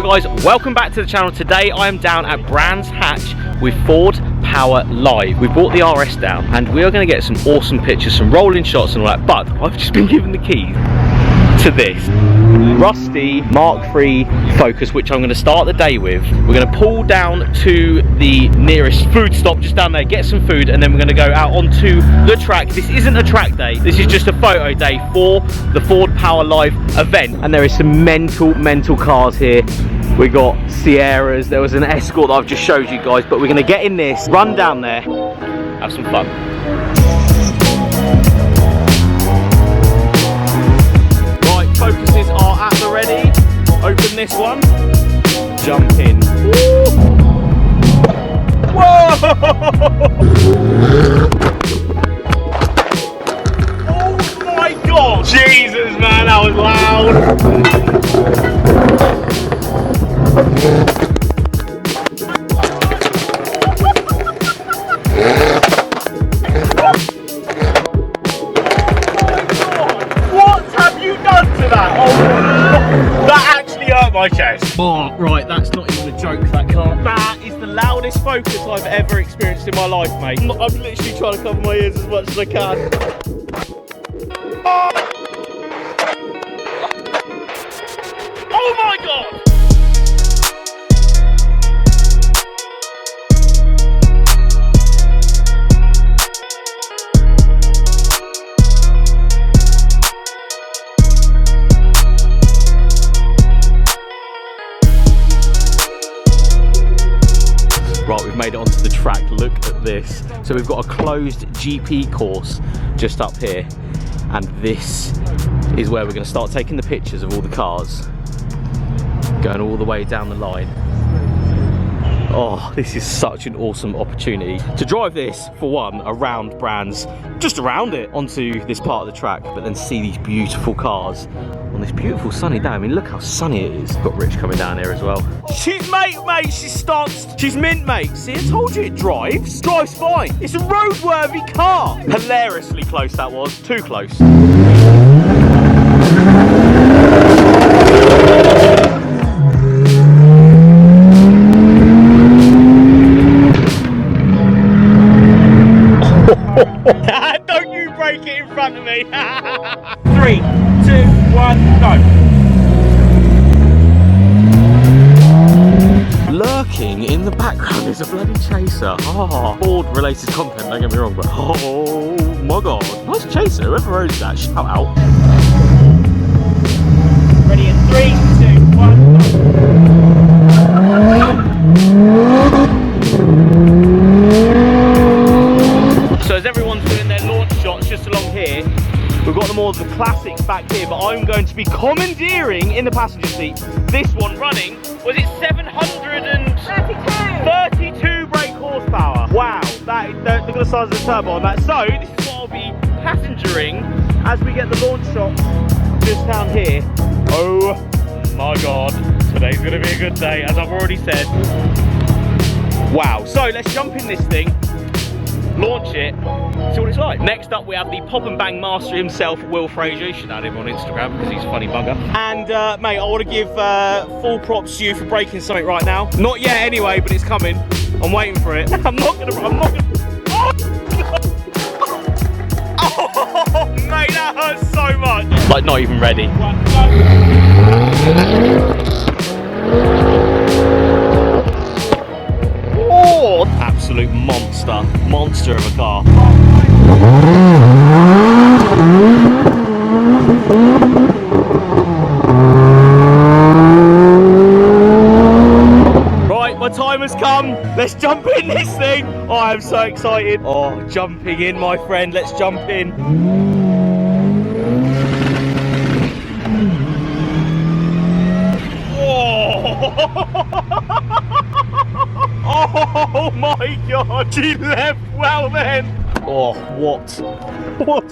So guys, welcome back to the channel. Today I am down at Brands Hatch with Ford Power Live. We brought the RS down and we are going to get some awesome pictures, some rolling shots and all that, but I've just been given the keys to this rusty Mark III Focus, which I'm going to start the day with. We're going to pull down to the nearest food stop just down there, get some food, and then we're going to go out onto the track. This isn't a track day, this is just a photo day for the Ford Power Live event. And there is some mental cars here. We got Sierras, there was an Escort that I've just showed you guys, but we're going to get in this, run down there, have some fun. Focuses are at the ready. Open this one. Jump in. Woo. Whoa! Oh my god! Jesus, man, that was loud. That actually hurt my chest. Oh, right, that's not even a joke, that car. That is the loudest Focus I've ever experienced in my life, mate. I'm literally trying to cover my ears as much as I can. Oh my god! Right, we've made it onto the track. Look at this. So we've got a closed GP course just up here, and this is where we're going to start taking the pictures of all the cars going all the way down the line. Oh, this is such an awesome opportunity to drive this, for one, around Brands, just around it, onto this part of the track, but then see these beautiful cars on this beautiful sunny day. I mean, look how sunny it is. Got Rich coming down here as well. She's mate, she's stanced. She's mint, mate. See, I told you it drives. Drives fine. It's a roadworthy car. Hilariously close that was. Too close. Don't you break it in front of me. 3, 2, 1, go. Lurking in the background is a bloody chaser. Oh, Ford related content, don't get me wrong, but oh my god. Nice chaser, whoever owns that, shout out. Ready in 3, 2, 1, go. So as everyone's doing their launch shots just along here, we've got more of the classics back here, but I'm going to be commandeering in the passenger seat this one running, was it 732 brake horsepower? Wow, that is, look at the size of the turbo on that. So this is what I'll be passengering as we get the launch shot just down here. Oh my god, today's going to be a good day, as I've already said. Wow, so let's jump in this thing, launch it, see what it's like. Next up we have the pop and bang master himself, Will Fraser. You should add him on Instagram because he's a funny bugger. And mate, I want to give full props to you for breaking something right now. Not yet anyway, but it's coming. I'm waiting for it. I'm not gonna oh, oh mate, that hurts so much. Like not even ready. One, go. Oh, absolute monster of a car. Right, my time has come. Let's jump in this thing. Oh, I'm so excited. Oh, jumping in, my friend. Let's jump in. Oh my god, she left well then. Oh, what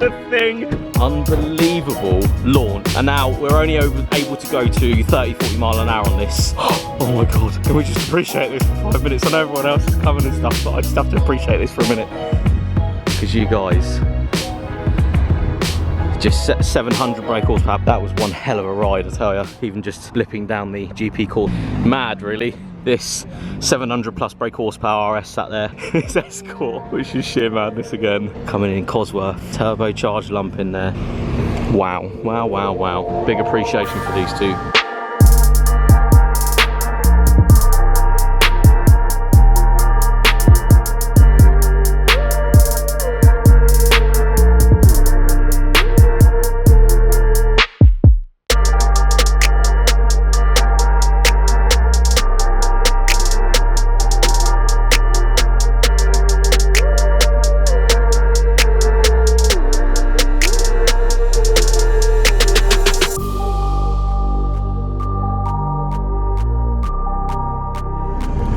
a thing. Unbelievable launch. And now we're only able to go to 30-40 mile an hour on this. Oh my god, can we just appreciate this for 5 minutes? I know everyone else is coming and stuff, but I just have to appreciate this for a minute. Because you guys, Just 700 brake horsepower. That was one hell of a ride, I tell you. Even just flipping down the GP course. Mad, really. This 700 plus brake horsepower RS sat there. This Escort, which is sheer madness again. Coming in Cosworth, turbocharged lump in there. Wow, wow, wow, wow. Big appreciation for these two.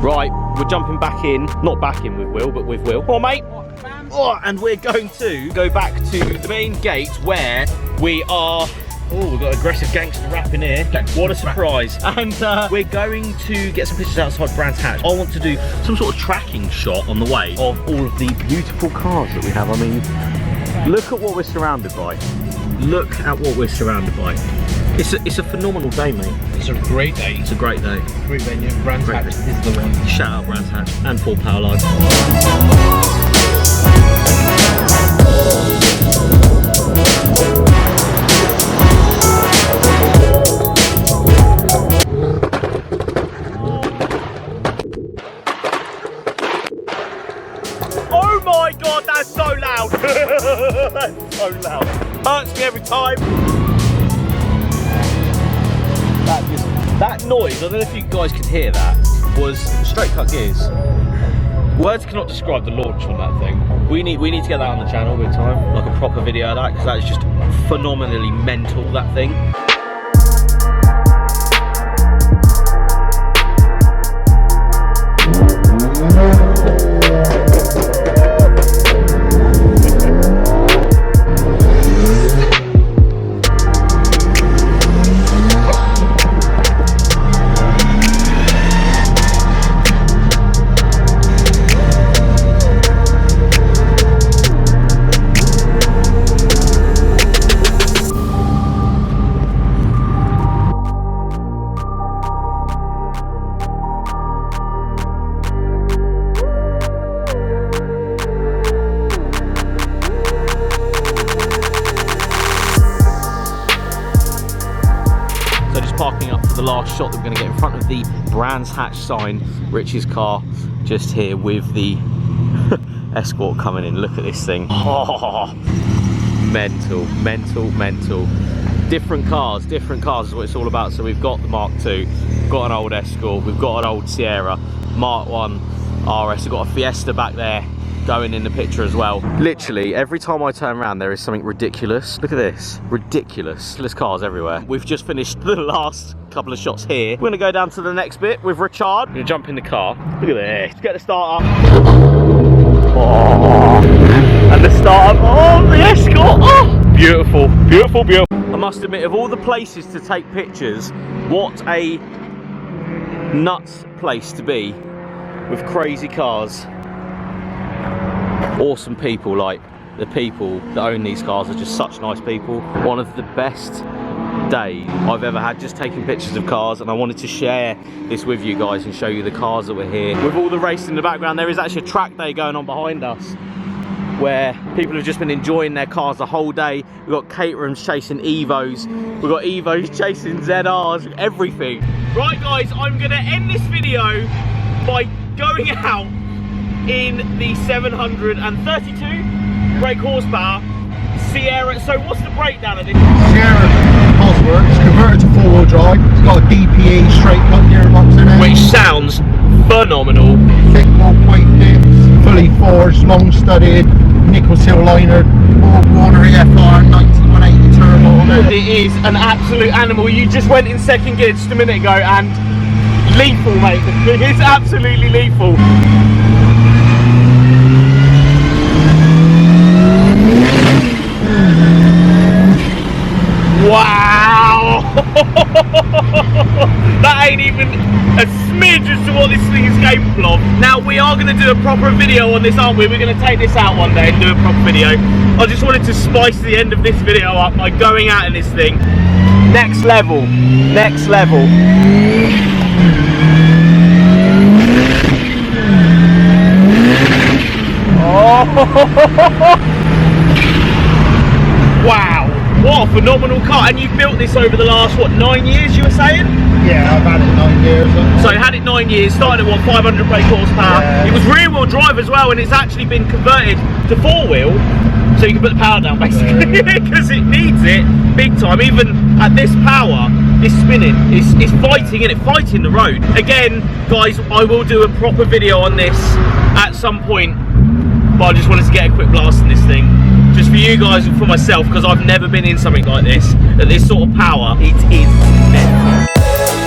Right, we're jumping back in, not back in with Will, but with Will. Come on, mate. Oh, and we're going to go back to the main gate where we are. Oh, we've got aggressive gangster rap in here. What a surprise. And we're going to get some pictures outside Brands Hatch. I want to do some sort of tracking shot on the way of all of the beautiful cars that we have. I mean, look at what we're surrounded by. Look at what we're surrounded by. It's a phenomenal day, mate. It's a great day. It's a great day. Great venue. Brands Hatch is the one. Shout out Brands Hatch and Full Power Live. Oh my god, that's so loud! That's so loud. Hurts me every time. That noise, I don't know if you guys can hear that, was straight cut gears. Words cannot describe the launch on that thing. We need to get that on the channel big time, like a proper video of that, because that is just phenomenally mental, that thing. Parking up for the last shot that we're going to get in front of the Brands Hatch sign. Rich's car just here with the Escort coming in. Look at this thing. Oh, mental, mental, mental. Different cars is what it's all about. So we've got the Mark II, we've got an old Escort, we've got an old Sierra, Mark 1 RS, we've got a Fiesta back there going in the picture as well. Literally every time I turn around there is something ridiculous. Look at this, ridiculous. There's cars everywhere. We've just finished the last couple of shots here. We're gonna go down to the next bit with Richard. We're gonna jump in the car. Look at this, get the start up. Oh, and the start up, oh, the Escort, oh, beautiful, beautiful, beautiful. I must admit, of all the places to take pictures, what a nuts place to be with crazy cars. Awesome people, like the people that own these cars are just such nice people. One of the best days I've ever had just taking pictures of cars, and I wanted to share this with you guys and show you the cars that were here. With all the racing in the background, there is actually a track day going on behind us where people have just been enjoying their cars the whole day. We've got caterers chasing Evos, we've got Evos chasing ZRs, everything. Right guys, I'm gonna end this video by going out in the 732 brake horsepower Sierra. So what's the breakdown of this? Sierra Cosworth, it's converted to four-wheel drive. It's got a DPA straight cut gearbox in it, which sounds phenomenal. Thick wall plate dips, fully forged, long studded, nickel seal liner, Warner EFR 9180 turbo on it. It is an absolute animal. You just went in second gear just a minute ago and lethal, mate. It's absolutely lethal. Wow! That ain't even a smidge as to what this thing is capable of. Now we are are going to do a proper video on this, aren't we? We're going to take this out one day and do a proper video. I just wanted to spice the end of this video up by going out in this thing. Next level. Next level. Oh! Wow. What a phenomenal car. And you've built this over the last, what, 9 years you were saying? Yeah, I've had it 9 years. So you had it 9 years, started at what, 500 brake horsepower. Yeah. It was rear wheel drive as well, and it's actually been converted to 4-wheel, so you can put the power down basically, because it needs it big time. Even at this power, it's spinning, it's fighting, and it's fighting the road. Again, guys, I will do a proper video on this at some point, but I just wanted to get a quick blast on this thing. Just for you guys and for myself, because I've never been in something like this, at this sort of power. It is mental.